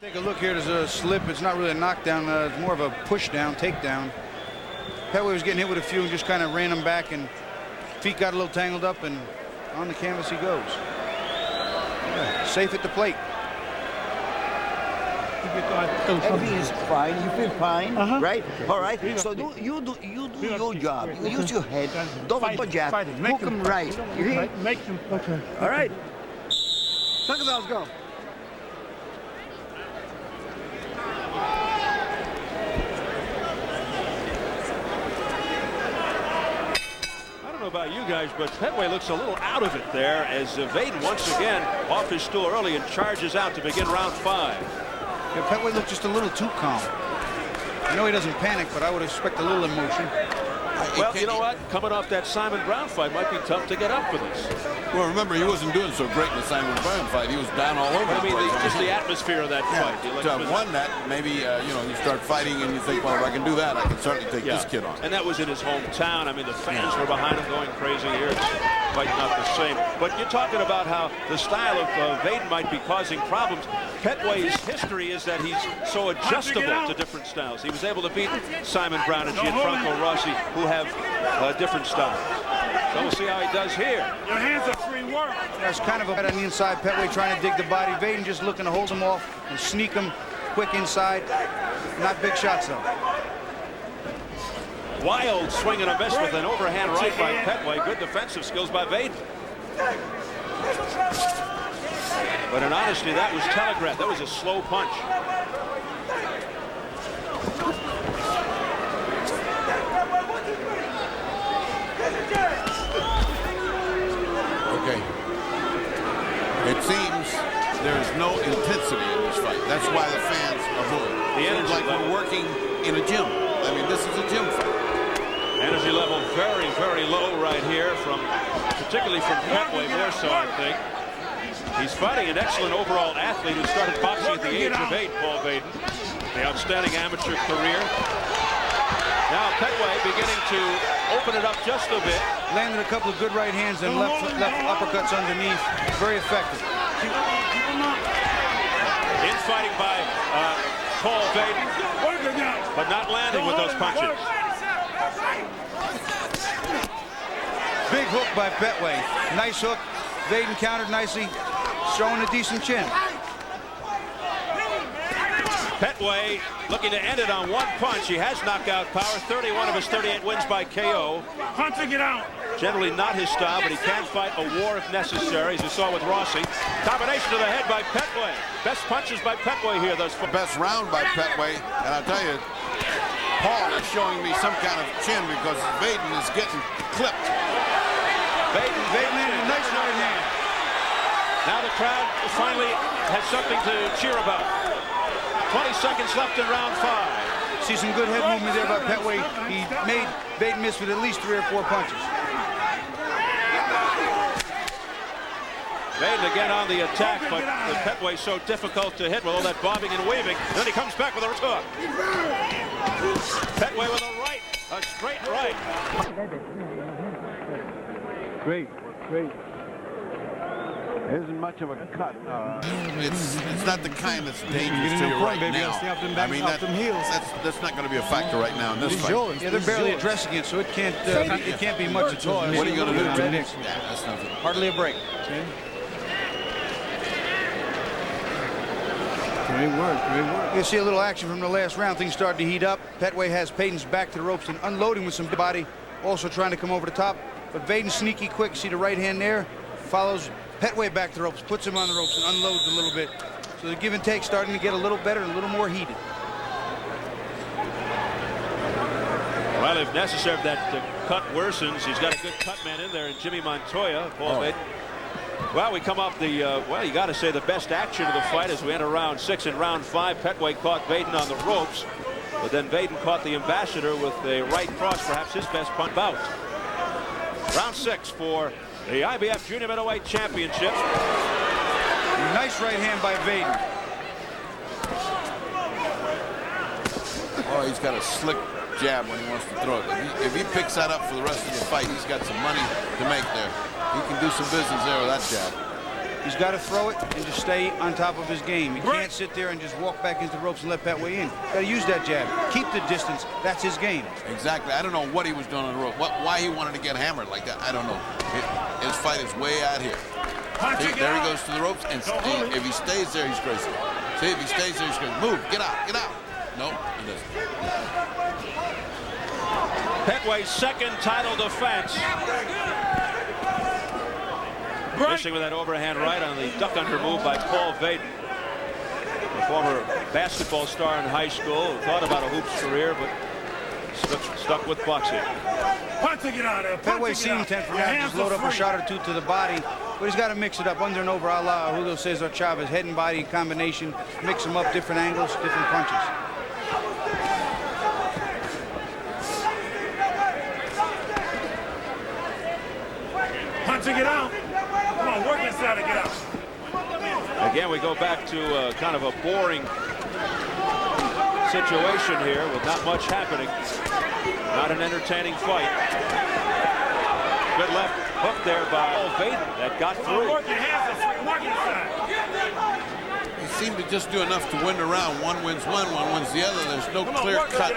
Take a look here. There's a slip. It's not really a knockdown. It's more of a push down, takedown. Pettway was getting hit with a few and just kind of ran him back, and feet got a little tangled up, and on the canvas he goes. Yeah, safe at the plate. Everything is fine. You feel fine, right? All right. So you do your job. You use your head. Don't jab. Hook him right. You hear? Make him. Okay. All right. Let's go. I don't know about you guys, but Pettway looks a little out of it there as Vaden once again off his stool early and charges out to begin round 5. Yeah, Pettway looked just a little too calm. I know he doesn't panic, but I would expect a little emotion. Well, you know what? Coming off that Simon Brown fight might be tough to get up for this. Well, remember, he wasn't doing so great in the Simon Brown fight. He was down all over the place. Just the atmosphere of that fight. To have won that, maybe, you know, you start fighting and you think, well, if I can do that, I can certainly take this kid on. And that was in his hometown. I mean, the fans were behind him going crazy here. It's quite not the same. But you're talking about how the style of Vaden might be causing problems. Pettway's history is that he's so adjustable to different styles. He was able to beat Simon Brown and Gianfranco Rossi, who have different styles. So we'll see how he does here. Your hands are free work. That's kind of a on the inside. Pettway trying to dig the body. Vaden just looking to hold him off and sneak him quick inside. Not big shots, though. Wild swing and a miss with an overhand right by Pettway. Good defensive skills by Vaden. But in honesty, that was telegraphed. That was a slow punch. Okay. It seems there is no intensity in this fight. That's why the fans are booing. The energy like level. we're working in a gym. I mean, this is a gym fight. Energy level very, very low right here, particularly from Pettway, more so, I think. He's fighting an excellent overall athlete who started boxing at the age of 8, Paul Vaden. The outstanding amateur career. Now Pettway beginning to open it up just a bit. Landed a couple of good right hands and left uppercuts underneath. Very effective. Infighting by Paul Vaden, but not landing with those punches. Big hook by Pettway. Nice hook. Vaden countered nicely, showing a decent chin. Pettway looking to end it on one punch. He has knockout power. 31 of his 38 wins by KO. Punching it out. Generally not his style, but he can fight a war if necessary, as you saw with Rossi. Combination to the head by Pettway. Best punches by Pettway here thus far. Best round by Pettway, and I'll tell you, Paul is showing me some kind of chin because Vaden is getting clipped. Vaden landed a nice right hand. Now the crowd finally has something to cheer about. 20 seconds left in round 5. See some good head movement there by Pettway. He made Vaden miss with at least 3 or 4 punches. Vaden again on the attack, but the Pettway so difficult to hit with all that bobbing and weaving. Then he comes back with a hook. Pettway with a right, a straight right. Great. Isn't much of a cut. It's not the kind that's dangerous to you right now. I mean, that's not going to be a factor right now in this fight. Yeah, they're barely addressing it, so it can't be much at all. What are you going to do, Jim? Yeah, that's nothing. hardly a break. Great work. You see a little action from the last round. Things started to heat up. Pettway has Vaden's back to the ropes and unloading with some body, also trying to come over the top. But Vaden sneaky quick. See the right hand there? Follows Pettway back to the ropes, puts him on the ropes and unloads a little bit. So the give and take starting to get a little better and a little more heated. Well, if necessary, if that cut worsens, he's got a good cut man in there, and Jimmy Montoya, Paul Vaden. Well, we come off the, well, you got to say the best action of the fight as we enter round 6. In round 5, Pettway caught Vaden on the ropes, but then Vaden caught the ambassador with a right cross, perhaps his best punt bout. Round 6 for the IBF Junior Middleweight Championship. Nice right hand by Vaden. Oh, he's got a slick jab when he wants to throw it. If he picks that up for the rest of the fight, he's got some money to make there. He can do some business there with that jab. He's got to throw it and just stay on top of his game. He can't sit there and just walk back into the ropes and let Pettway in. Got to use that jab. Keep the distance. That's his game. Exactly. I don't know what he was doing on the rope. Why he wanted to get hammered like that, I don't know. His fight is way out here. See, there he goes to the ropes, and if he stays there, he's crazy. See, if he stays there, he's crazy. Move, get out, get out. No, he doesn't. Pettway's second title defense. Missing with that overhand right on the duck under move by Paul Vaden. A former basketball star in high school, who thought about a hoops career, but stuck with boxing. Punching it out of there. Pettway seemed intent for that. Just load up a shot or two to the body. But he's got to mix it up under and over a la Julio Cesar Chavez. Head and body combination. Mix them up, different angles, different punches. Punching it out. Come on, work inside to get out. Again, we go back to kind of a boring situation here with not much happening. Not an entertaining fight. Good left hook there by Vaden that got through. Work your hands up, work inside. He seemed to just do enough to win the round. One wins one wins the other. There's no clear-cut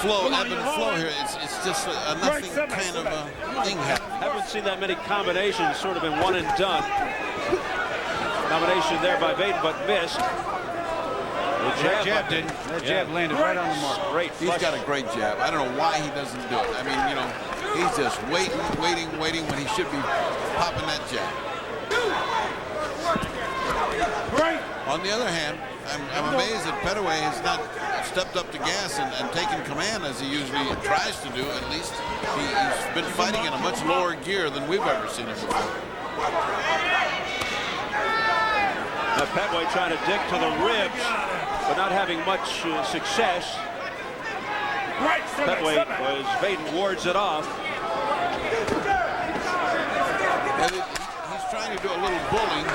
flow, ebb and flow here. It's just a nothing kind of a thing happening. Haven't seen that many combinations, sort of been one and done. Combination there by Vaden, but missed. That jab didn't. That jab landed right on the mark. Great. He's got a great jab. I don't know why he doesn't do it. I mean, you know, he's just waiting when he should be popping that jab. On the other hand, I'm amazed that Pettway has not stepped up the gas and taken command as he usually tries to do. At least he's been fighting in a much lower gear than we've ever seen him before. Now Pettway trying to dig to the ribs, but not having much success. Pettway, as Vaden wards it off. He's trying to do a little bullying,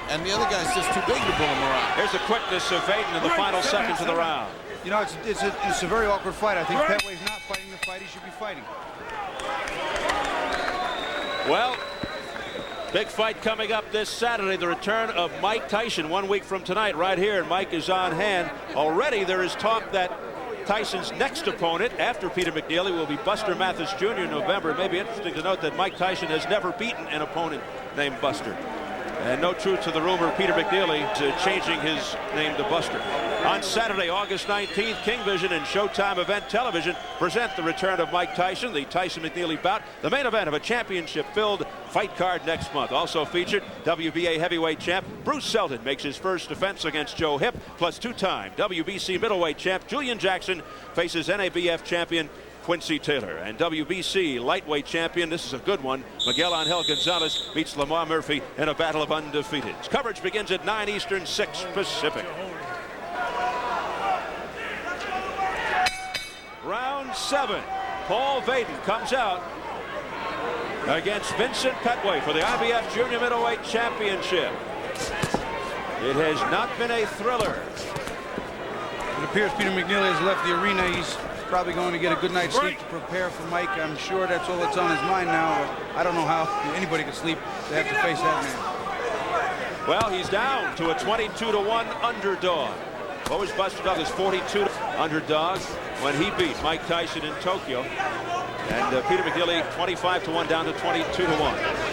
and the other guy's just too big to bull him around. Here's the quickness of Vaden in the final seconds of the round. You know, it's a very awkward fight. I think Pettway's not fighting the fight he should be fighting. Well, big fight coming up this Saturday, the return of Mike Tyson 1 week from tonight right here, and Mike is on hand. Already there is talk that Tyson's next opponent after Peter McNeely will be Buster Mathis Jr. in November. It may be interesting to note that Mike Tyson has never beaten an opponent named Buster. And no truth to the rumor Peter McNeely changing his name to Buster. On Saturday, August 19th, King Vision and Showtime Event Television present the return of Mike Tyson, the Tyson-McNeely bout, the main event of a championship-filled fight card next month. Also featured, WBA heavyweight champ Bruce Selden makes his first defense against Joe Hipp, plus two-time WBC middleweight champ Julian Jackson faces NABF champion Quincy Taylor, and WBC lightweight champion, this is a good one, Miguel Angel Gonzalez meets Lamar Murphy in a battle of undefeateds. Coverage begins at 9 Eastern, 6 Pacific. Round 7. Paul Vaden comes out against Vincent Pettway for the IBF Junior Middleweight Championship. It has not been a thriller. It appears Peter McNeely has left the arena. He's probably going to get a good night's sleep to prepare for Mike. I'm sure that's all that's on his mind now. I don't know how anybody could sleep to have to face that man. Well, he's down to a 22-1 underdog. What was Buster Douglas? 42 underdog when he beat Mike Tyson in Tokyo. And Peter McNeely 25-1 down to 22-1.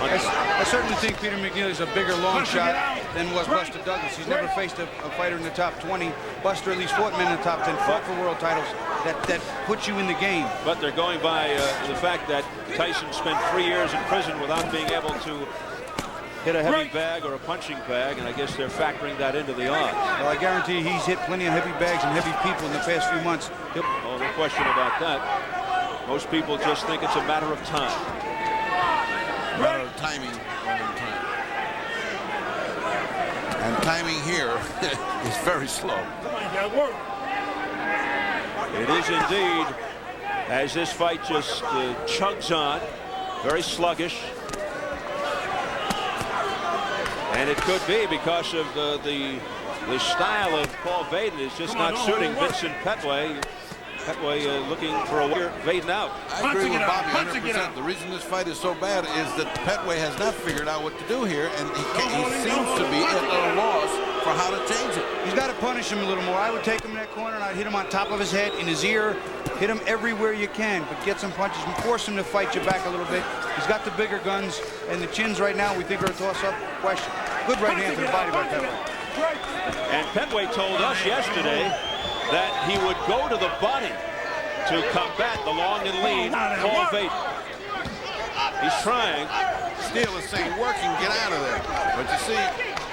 I certainly think Peter McNeely's a bigger long shot than was Buster Douglas. He's never faced a fighter in the top 20. Buster at least fought men in the top 10, fought for world titles. That puts you in the game. But they're going by the fact that Tyson spent 3 years in prison without being able to hit a heavy bag or a punching bag, and I guess they're factoring that into the odds. Well, I guarantee he's hit plenty of heavy bags and heavy people in the past few months. Oh, no question about that. Most people just think it's a matter of time. A matter of timing more than time. And timing here is very slow. It is indeed, as this fight just chugs on, very sluggish. And it could be because of the style of Paul Vaden is just not suiting Vincent Pettway. Pettway looking for a winner. Vaden out. I agree with Bobby 100%. The reason this fight is so bad is that Pettway has not figured out what to do here, and he seems to be at a loss for how to change it. He's got to punish him a little more. I would take him in that corner and I'd hit him on top of his head, in his ear, hit him everywhere you can, but get some punches and force him to fight you back a little bit. He's got the bigger guns, and the chins right now we think are a toss-up question. Good right hand to the body by Pettway. And Pettway told us yesterday that he would go to the body to combat the long and lean Paul Vaden. He's trying. Steele is saying, work and get out of there. But you see,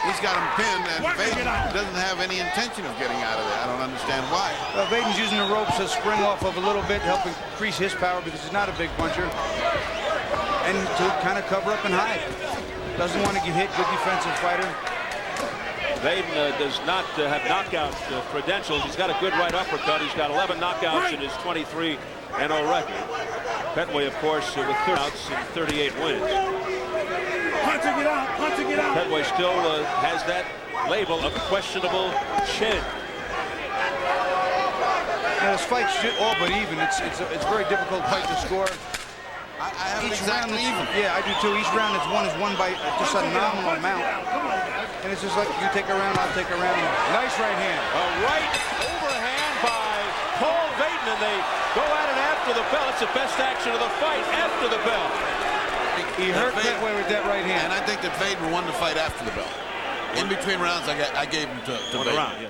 he's got him pinned, and Vaden doesn't have any intention of getting out of there. I don't understand why. Well, Vaden's using the ropes to spring off of a little bit, help increase his power because he's not a big puncher. And to kind of cover up and hide. Doesn't want to get hit, good defensive fighter. Vaden does not have knockout credentials. He's got a good right uppercut. He's got 11 knockouts in his 23-0 record. Pettway, of course, with 30 outs and 38 wins. Pettway still has that label of questionable chin. Now, this fight's all but even. It's a very difficult fight to score. I have it exactly even. Yeah, I do too. Each round that's won is won by just a nominal amount. And it's just like you take a round, I'll take a round. Nice right hand. A right overhand by Paul Vaden, and they go at it after the bell. It's the best action of the fight after the bell. He hurt Pettway with that right hand. And I think that Vaden won the fight after the bell. In between rounds, I gave him to Vaden. Yes.